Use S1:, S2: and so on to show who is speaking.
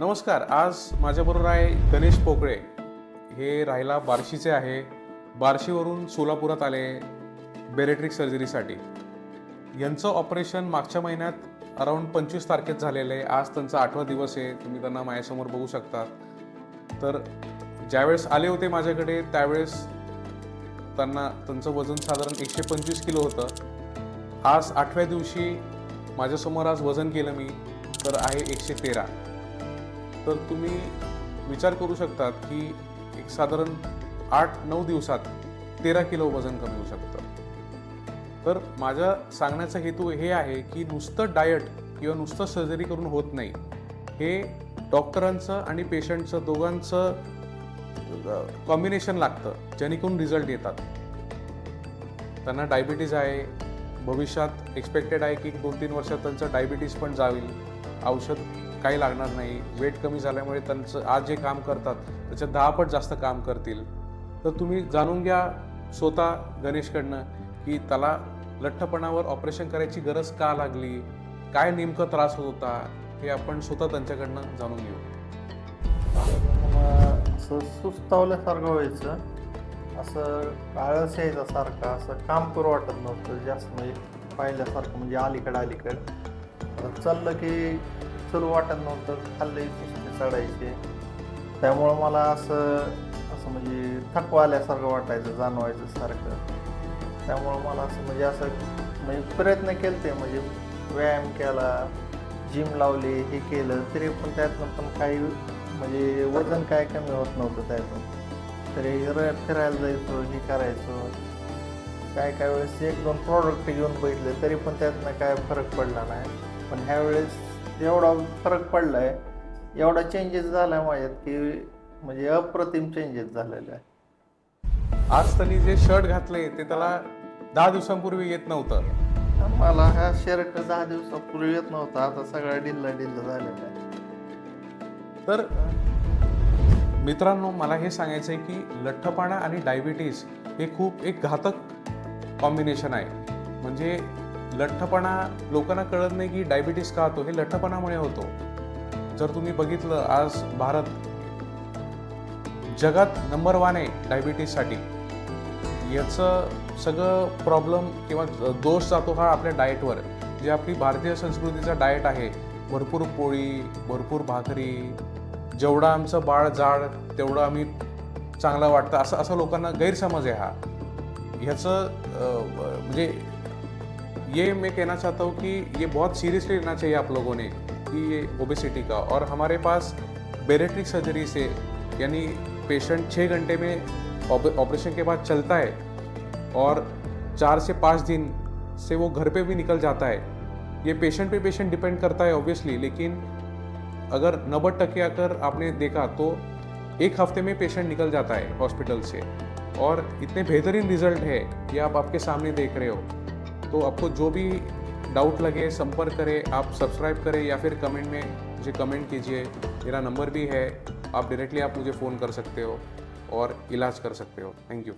S1: नमस्कार. आज माझ्याबरोबर आहे गणेश पोकळे. हे राहायला बार्शीचे आहे. बार्शीवरून सोलापुरात आले बेरेट्रिक सर्जरीसाठी. यांचं ऑपरेशन मागच्या महिन्यात अराऊंड 25 तारखेत झालेलं आहे. आज त्यांचा 8वा दिवस आहे. तुम्ही त्यांना माझ्यासमोर बघू शकता. तर ज्यावेळेस आले होते माझ्याकडे त्यावेळेस त्यांचं वजन साधारण 125 किलो होतं. आज 8व्या दिवशी माझ्यासमोर आज वजन केलं मी तर आहे 113. तर तुम्ही विचार करू शकतात की एक साधारण 8-9 दिवसात 13 किलो वजन कमी होऊ शकतं. तर माझा सांगण्याचा हेतू हे आहे की नुसतं डाएट किंवा नुसतं सर्जरी करून होत नाही. हे डॉक्टरांचं आणि पेशंटचं दोघांचं कॉम्बिनेशन लागतं जेणेकरून रिझल्ट येतात. त्यांना डायबिटीज आहे. भविष्यात एक्सपेक्टेड आहे की 2-3 वर्षात त्यांचं डायबिटीज पण जाईल. औषध काही लागणार नाही. वेट कमी झाल्यामुळे त्यांचं आज जे काम करतात त्याच्या 10 पट जास्त काम करतील. तर तुम्ही जाणून घ्या स्वतः गणेशकडनं की त्याला लठ्ठपणावर ऑपरेशन करायची गरज का लागली, काय नेमकं त्रास होत होता, हे आपण स्वतः त्यांच्याकडनं जाणून घेऊ.
S2: असं सुस्तावल्यासारखं व्हायचं, असं आळस यायचा सारखं, असं काम करू वाटत नव्हतं जास्त, म्हणजे पाहिल्यासारखं, म्हणजे अलीकडे चाललं की चलू वाटत नव्हतं, खाल्लंही सुस्ती चढायचे. त्यामुळं मला असं म्हणजे थकवा आल्यासारखं वाटायचं, जाणवायचं सारखं. त्यामुळं मला म्हणजे प्रयत्न केले ते, म्हणजे व्यायाम केला, जिम लावली, हे केलं, तरी पण त्यातनं पण काही म्हणजे वजन काय कमी होत नव्हतं त्यातून. तरी फिरायला जायचो, हे करायचो, काय वेळेस 1-2 प्रॉडक्ट घेऊन बघितले तरी पण त्यातनं काय फरक पडला नाही. पण ह्यावेळेस एवढा फरक पडला आहे, एवढा चेंजेस झाला आहे माझ्यात की म्हणजे अप्रतिम चेंजेस झालेले आहे.
S1: आज त्यांनी जे शर्ट घातले ते त्याला 10 दिवसांपूर्वी येत नव्हतं.
S2: मला हा शर्ट 10 दिवसापूर्वी येत नव्हता, आता सगळा ढिल्ला झालेला आहे.
S1: तर मित्रांनो, मला हे सांगायचं आहे की लठ्ठपणा आणि डायबिटीज हे खूप एक घातक कॉम्बिनेशन आहे. म्हणजे लठ्ठपणा लोकांना कळत नाही की डायबिटीज का होतो. हे लठ्ठपणामुळे होतो. जर तुम्ही बघितलं, आज भारत जगात नंबर 1 आहे डायबिटीजसाठी. याचं सगळं प्रॉब्लेम किंवा दोष जातो हा आपल्या डाएटवर. जे आपली भारतीय संस्कृतीचा डाएट आहे, भरपूर पोळी, भरपूर भाकरी, जेवढं आमचं बाळ जाड तेवढं आम्ही चांगलं वाटतं, असं लोकांना गैरसमज आहे हा. ह्याचं म्हणजे ये मैं कहना चाहता हूँ कि ये बहुत सीरियसली लेना चाहिए आप लोगों ने कि ये ओबेसिटी का. और हमारे पास बेरेट्रिक सर्जरी से यानी पेशेंट 6 घंटे में ऑपरेशन के बाद चलता है और 4 से 5 दिन से वो घर पे भी निकल जाता है. ये पेशेंट पे पेशेंट डिपेंड करता है ऑब्वियसली, लेकिन अगर 90% अगर आपने देखा तो 1 हफ्ते में पेशेंट निकल जाता है हॉस्पिटल से. और इतने बेहतरीन रिजल्ट है ये आप आपके सामने देख रहे हो. तो आपको जो भी डाउट लगे संपर्क करें, आप सब्सक्राइब करें या फिर कमेंट में मुझे कमेंट कीजिए. मेरा नंबर भी है, आप डायरेक्टली मुझे फ़ोन कर सकते हो और इलाज कर सकते हो. Thank you.